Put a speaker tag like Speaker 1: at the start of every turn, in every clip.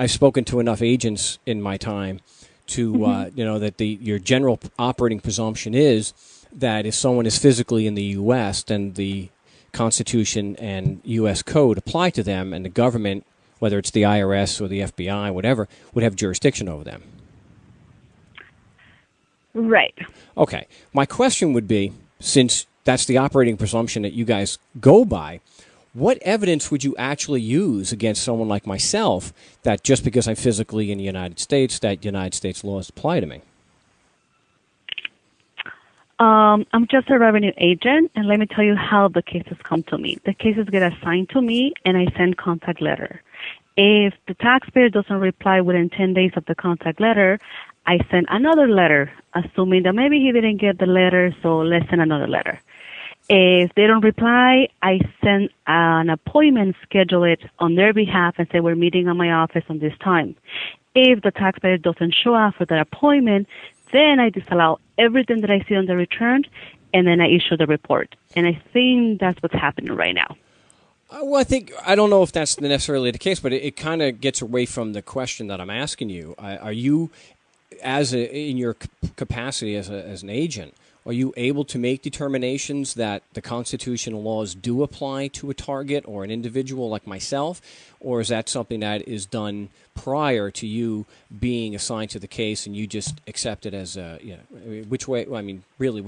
Speaker 1: I've spoken to enough agents in my time to that your general operating presumption is that if someone is physically in the U.S., then the Constitution and U.S. Code apply to them, and the government, whether it's the IRS or the FBI, whatever, would have jurisdiction over them.
Speaker 2: Right.
Speaker 1: Okay. My question would be, since that's the operating presumption that you guys go by, what evidence would you actually use against someone like myself that just because I'm physically in the United States, that United States laws apply to me?
Speaker 2: I'm just a revenue agent, and let me tell you how the cases come to me. The cases get assigned to me, and I send contact letter. If the taxpayer doesn't reply within 10 days of the contact letter, I send another letter, assuming that maybe he didn't get the letter, so let's send another letter. If they don't reply, I send an appointment, schedule it on their behalf, and say we're meeting at my office on this time. If the taxpayer doesn't show up for that appointment, then I disallow everything that I see on the return, and then I issue the report. And I think that's what's happening right now.
Speaker 1: Well, I don't know if that's necessarily the case, but it kind of gets away from the question that I'm asking you. Are you, in your capacity as an agent, are you able to make determinations that the Constitution and laws do apply to a target or an individual like myself, or is that something that is done prior to you being assigned to the case and you just accept it as which way? I mean, really,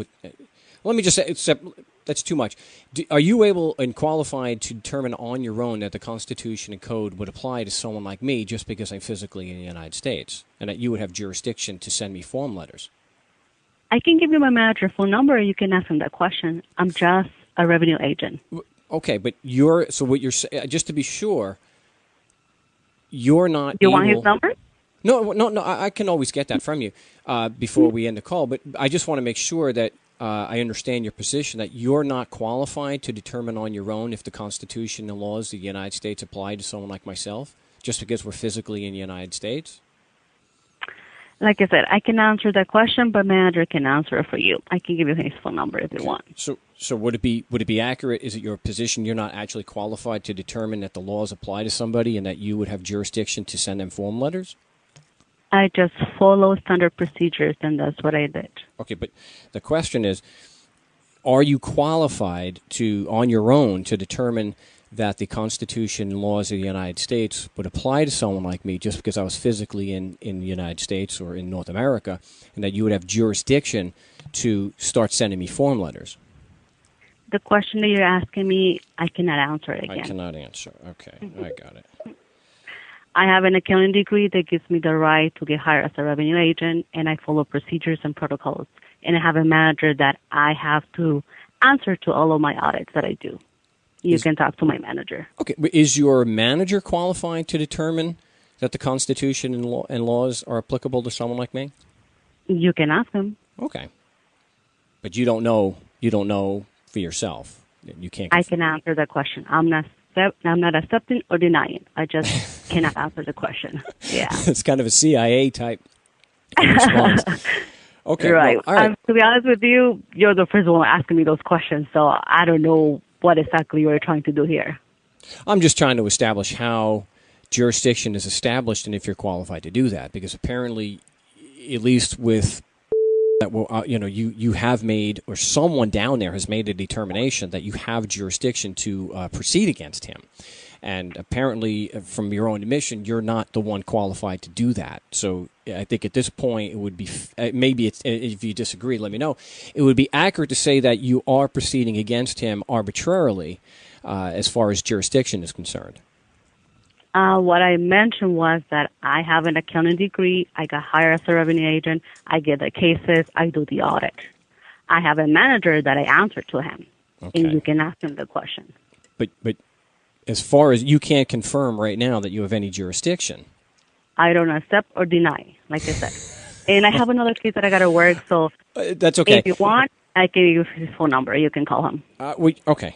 Speaker 1: let me just say, that's too much. Are you able and qualified to determine on your own that the Constitution and Code would apply to someone like me just because I'm physically in the United States, and that you would have jurisdiction to send me form letters?
Speaker 2: I can give you my manager phone number, and you can ask him that question. I'm just a revenue agent.
Speaker 1: Okay, but just to be sure, you're not
Speaker 2: You want his number?
Speaker 1: No, I can always get that from you before we end the call, but I just want to make sure that I understand your position, that you're not qualified to determine on your own if the Constitution and laws of the United States apply to someone like myself, just because we're physically in the United States?
Speaker 2: Like I said, I can answer that question, but manager can answer it for you. I can give you his phone number if you want.
Speaker 1: So would it be accurate? Is it your position you're not actually qualified to determine that the laws apply to somebody and that you would have jurisdiction to send them form letters?
Speaker 2: I just follow standard procedures, and that's what I did.
Speaker 1: Okay, but the question is, are you qualified to, on your own, to determine that the Constitution and laws of the United States would apply to someone like me just because I was physically in the United States or in North America, and that you would have jurisdiction to start sending me form letters?
Speaker 2: The question that you're asking me, I cannot answer it again.
Speaker 1: I cannot answer. Okay, I got it.
Speaker 2: I have an accounting degree that gives me the right to get hired as a revenue agent, and I follow procedures and protocols. And I have a manager that I have to answer to all of my audits that I do. You can talk to my manager.
Speaker 1: Okay, but is your manager qualified to determine that the Constitution and laws are applicable to someone like me?
Speaker 2: You can ask him.
Speaker 1: Okay, but you don't know for yourself. You can't.
Speaker 2: I can answer that question. I'm not accepting or denying. I just cannot answer the question. Yeah,
Speaker 1: it's kind of a CIA type response. Okay,
Speaker 2: right.
Speaker 1: Well, all right.
Speaker 2: To be honest with you, you're the first one asking me those questions, so I don't know what exactly you're trying to do here.
Speaker 1: I'm just trying to establish how jurisdiction is established and if you're qualified to do that, because apparently, at least with that, you have made, or someone down there has made a determination that you have jurisdiction to proceed against him. And apparently, from your own admission, you're not the one qualified to do that. So I think at this point, it would be, maybe it's, if you disagree, let me know. It would be accurate to say that you are proceeding against him arbitrarily as far as jurisdiction is concerned.
Speaker 2: What I mentioned was that I have an accounting degree. I got hired as a revenue agent. I get the cases. I do the audit. I have a manager that I answer to him. Okay. And you can ask him the question.
Speaker 1: But as far as you can't confirm right now that you have any jurisdiction.
Speaker 2: I don't accept or deny, like I said. And I have another case that I got to work, so
Speaker 1: that's okay.
Speaker 2: If you want, I can give you his phone number. You can call him.
Speaker 1: Okay.